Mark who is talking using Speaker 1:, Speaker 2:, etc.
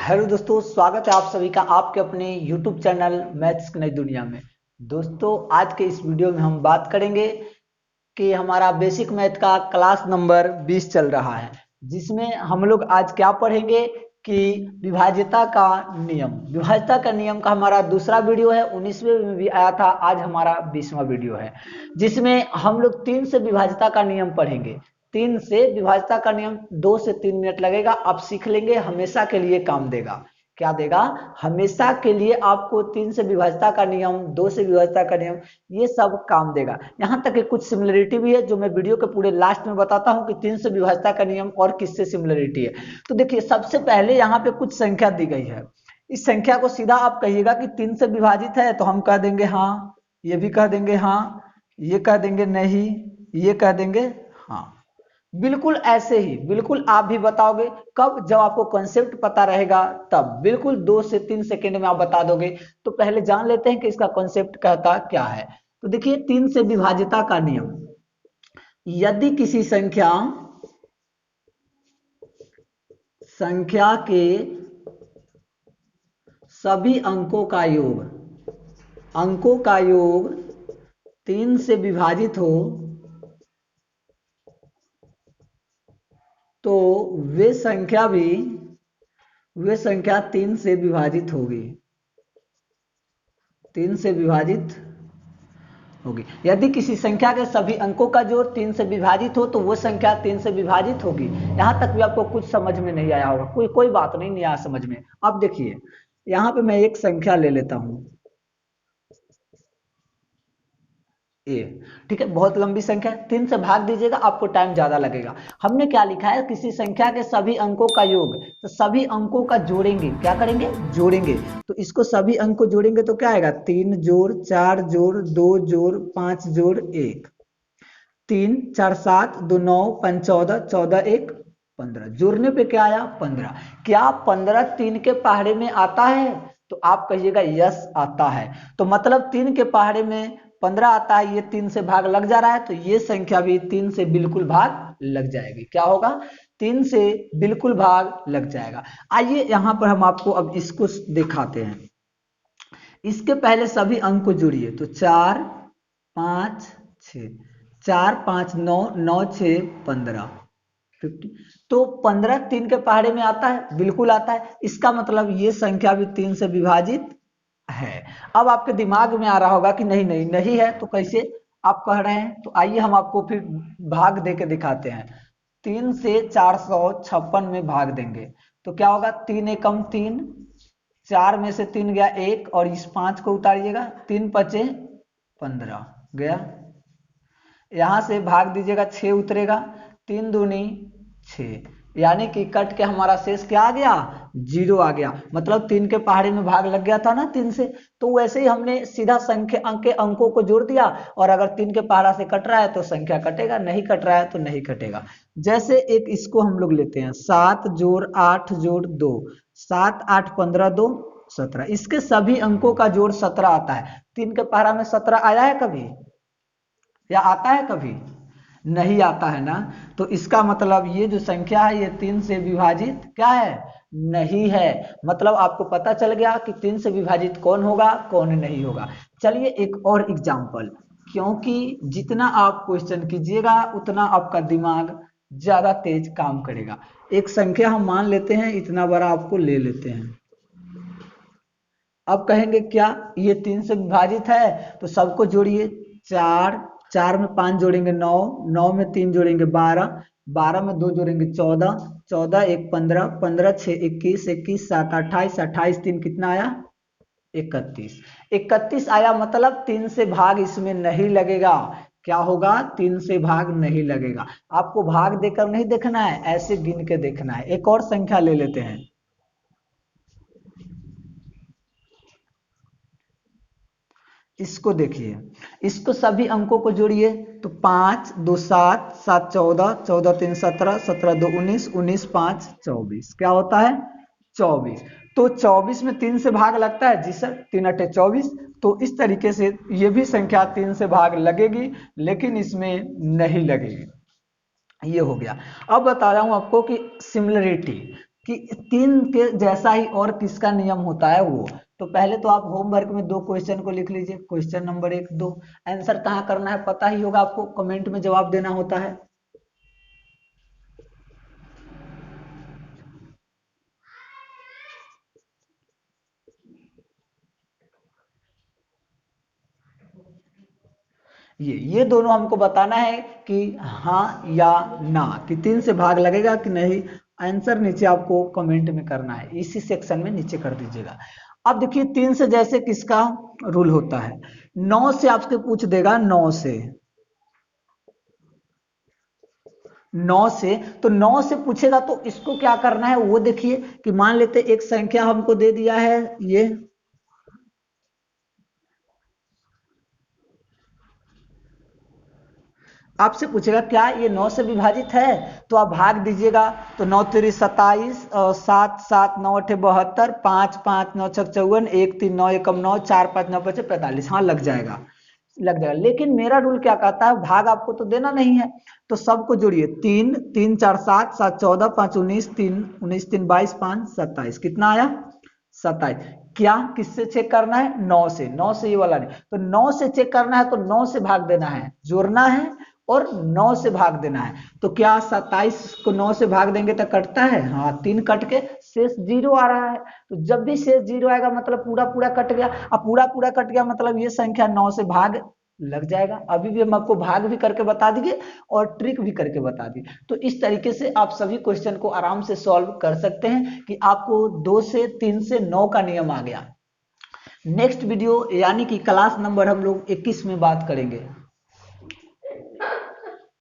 Speaker 1: Hello दोस्तों, स्वागत है आप सभी का आपके अपने YouTube चैनल मैथ्स की नई दुनिया में। दोस्तों, आज के इस वीडियो में हम बात करेंगे कि हमारा बेसिक मैथ का क्लास नंबर 20 चल रहा है, जिसमें हम लोग आज क्या पढ़ेंगे कि विभाज्यता का नियम। विभाज्यता का नियम का हमारा दूसरा वीडियो है, 19वें में भी आया था। आज हमारा 20वां वीडियो है, जिसमें हम लोग 3 से विभाज्यता का नियम पढ़ेंगे। 3 से विभाज्यता का नियम 2 से 3 मिनट लगेगा, आप सीख लेंगे, हमेशा के लिए काम देगा। क्या देगा? हमेशा के लिए आपको 3 से विभाज्यता का नियम, 2 से विभाज्यता का नियम, ये सब काम देगा। यहाँ तक कि कुछ सिमिलरिटी भी है, जो मैं वीडियो के पूरे लास्ट में बताता हूँ कि 3 से विभाज्यता का नियम और किससे सिमिलरिटी है। तो देखिए, सबसे पहले यहाँ पे कुछ संख्या दी गई है। इस संख्या को सीधा आप कहिएगा कि 3 से विभाजित है, तो हम कह देंगे हाँ, ये भी कह देंगे हाँ, ये कह देंगे नहीं, ये कह देंगे हाँ। बिल्कुल ऐसे ही, बिल्कुल आप भी बताओगे। कब? जब आपको कॉन्सेप्ट पता रहेगा तब। बिल्कुल 2 से 3 सेकंड में आप बता दोगे। तो पहले जान लेते हैं कि इसका कॉन्सेप्ट कहता क्या है। तो देखिए, 3 से विभाज्यता का नियम। यदि किसी संख्या के सभी अंकों का योग 3 से विभाजित हो, तो वे संख्या 3 से विभाजित होगी। 3 से विभाजित होगी। यदि किसी संख्या के सभी अंकों का जोड़ 3 से विभाजित हो, तो वो संख्या 3 से विभाजित होगी। यहां तक भी आपको कुछ समझ में नहीं आया होगा, कोई बात नहीं आया समझ में। अब देखिए, यहां पे मैं एक संख्या ले लेता हूं ए। ठीक है, बहुत लंबी संख्या, 3 से भाग दीजिएगा, आपको टाइम ज्यादा लगेगा। हमने क्या लिखा है? किसी संख्या के सभी अंकों का योग। तो सभी अंकों का जोड़ेंगे, क्या करेंगे? जोड़ेंगे। तो इसको सभी अंक को जोड़ेंगे तो क्या आएगा? 3 जोड़ 4 जोड़ 2 जोड़ 5 जोड़ 1। 3 4 7 2 9 5 14, 14 1 15। जोड़ने पे क्या आया? 15। क्या 15 3 के पहाड़े में आता है? तो आप कहिएगा यस आता है। तो मतलब 3 के पहाड़े में 15 आता है, ये 3 से भाग लग जा रहा है, तो ये संख्या भी 3 से बिल्कुल भाग लग जाएगी। क्या होगा? 3 से बिल्कुल भाग लग जाएगा। आइए यहां पर हम आपको अब इसको दिखाते हैं। इसके पहले सभी अंक को जोड़िए, तो 4 5 6, 4 5 9 9 6 15 50। तो 15 3 के पहाड़े में आता है, बिल्कुल आता है। इसका मतलब ये संख्या भी 3 से विभाजित है। अब आपके दिमाग में आ रहा होगा कि नहीं नहीं नहीं है, तो कैसे आप कह रहे हैं? तो आइए हम आपको फिर भाग दे के दिखाते हैं। 3 से 456 में भाग देंगे, तो क्या होगा? 3 एकम 3, 4 में से 3 गया 1, और इस 5 को उतारिएगा, 3 पचे 15 गया। यहां से भाग दीजिएगा, 6 उतरेगा, 3 दूनी 6, यानी कि कट के हमारा शेष क्या आ गया? 0 आ गया। मतलब 3 के पहाड़े में भाग लग गया था ना 3 से। तो वैसे ही हमने सीधा संख्या अंकों को जोड़ दिया, और अगर 3 के पहाड़ा से कट रहा है तो संख्या कटेगा, नहीं कट रहा है तो नहीं कटेगा। जैसे एक इसको हम लोग लेते हैं, 7 जोड़ 8 जोड़ 2, 7 8 15 2 17। इसके सभी अंकों का जोड़ 17 आता है। 3 के पहाड़ा में 17 आया है कभी? या आता है कभी? नहीं आता है ना। तो इसका मतलब ये जो संख्या है, ये 3 से विभाजित क्या है? नहीं है। मतलब आपको पता चल गया कि 3 से विभाजित कौन होगा, कौन नहीं होगा। चलिए एक और एग्जांपल, क्योंकि जितना आप क्वेश्चन कीजिएगा उतना आपका दिमाग ज्यादा तेज काम करेगा। एक संख्या हम मान लेते हैं, इतना बड़ा आपको ले लेते हैं। अब कहेंगे क्या? ये 3 से विभाजित है, तो सबको जोड़िए। 4 4 में 5 जोड़ेंगे 9, 9 में 3 जोड़ेंगे 12, 12 में 2 जोड़ेंगे 14, 14 1 15, 15 6 21, 21 7 28, 28 3 कितना आया? 31। 31 आया, मतलब 3 से भाग इसमें नहीं लगेगा। क्या होगा? 3 से भाग नहीं लगेगा। आपको भाग देकर नहीं देखना है, ऐसे गिन के देखना है। एक और संख्या ले लेते हैं। इसको देखिए, इसको सभी अंकों को जोड़िए, तो 5 2 7 7 14, 14 3 17, 17 2 19, 19 5 24। क्या होता है? 24। तो 24 में 3 से भाग लगता है जी सर, 3 अट्ठे 24। तो इस तरीके से ये भी संख्या 3 से भाग लगेगी, लेकिन इसमें नहीं लगेगी। ये हो गया। अब बता रहा हूं आपको कि सिमिलरिटी, कि 3 के जैसा ही और किसका नियम होता है वो। तो पहले तो आप होमवर्क में 2 क्वेश्चन को लिख लीजिए, क्वेश्चन नंबर 1 2। आंसर कहाँ करना है पता ही होगा आपको, कमेंट में जवाब देना होता है। ये दोनों हमको बताना है कि हाँ या ना, कि 3 से भाग लगेगा कि नहीं। आंसर नीचे आपको कमेंट में करना है, इसी सेक्शन में नीचे कर दीजिएगा। अब देखिए 3 से जैसे किसका रूल होता है, 9 से आपसे पूछ देगा, 9 से, 9 से, तो 9 से पूछेगा तो इसको क्या करना है वो देखिए, कि मान लेते एक संख्या हमको दे दिया है ये, आपसे पूछेगा क्या ये 9 से विभाजित है, तो आप भाग दीजिएगा। तो 9 तेरी 27, 7 7 9 8 72, 5 5 9 6 54, 1 3 9 एकम 9, 4 5 9 5 45, हाँ लग जाएगा, लग जाएगा। लेकिन मेरा रूल क्या कहता है, भाग आपको तो देना नहीं है, तो सबको जोड़िए, 3 3 4 7 7 14 5 19 3 19 3 22 5 27, कितना आया 27। क्या किससे चेक करना है, 9 से, 9 से ये वाला नहीं, तो 9 से चेक करना है तो 9 से भाग देना है, जोड़ना है और 9 से भाग देना है। तो क्या 27 को 9 से भाग देंगे तो कटता है, हाँ 3 कट के शेष 0 आ रहा है। तो जब भी शेष 0 आएगा मतलब पूरा पूरा कट गया, अब पूरा पूरा कट गया मतलब ये संख्या 9 से भाग लग जाएगा। अभी भी हम आपको भाग भी करके बता दिए और ट्रिक भी करके बता दिए। तो इस तरीके से आप सभी क्वेश्चन को आराम से सॉल्व कर सकते हैं कि आपको 2 से 3 से 9 का नियम आ गया। नेक्स्ट वीडियो यानी कि क्लास नंबर हम लोग 21 में बात करेंगे।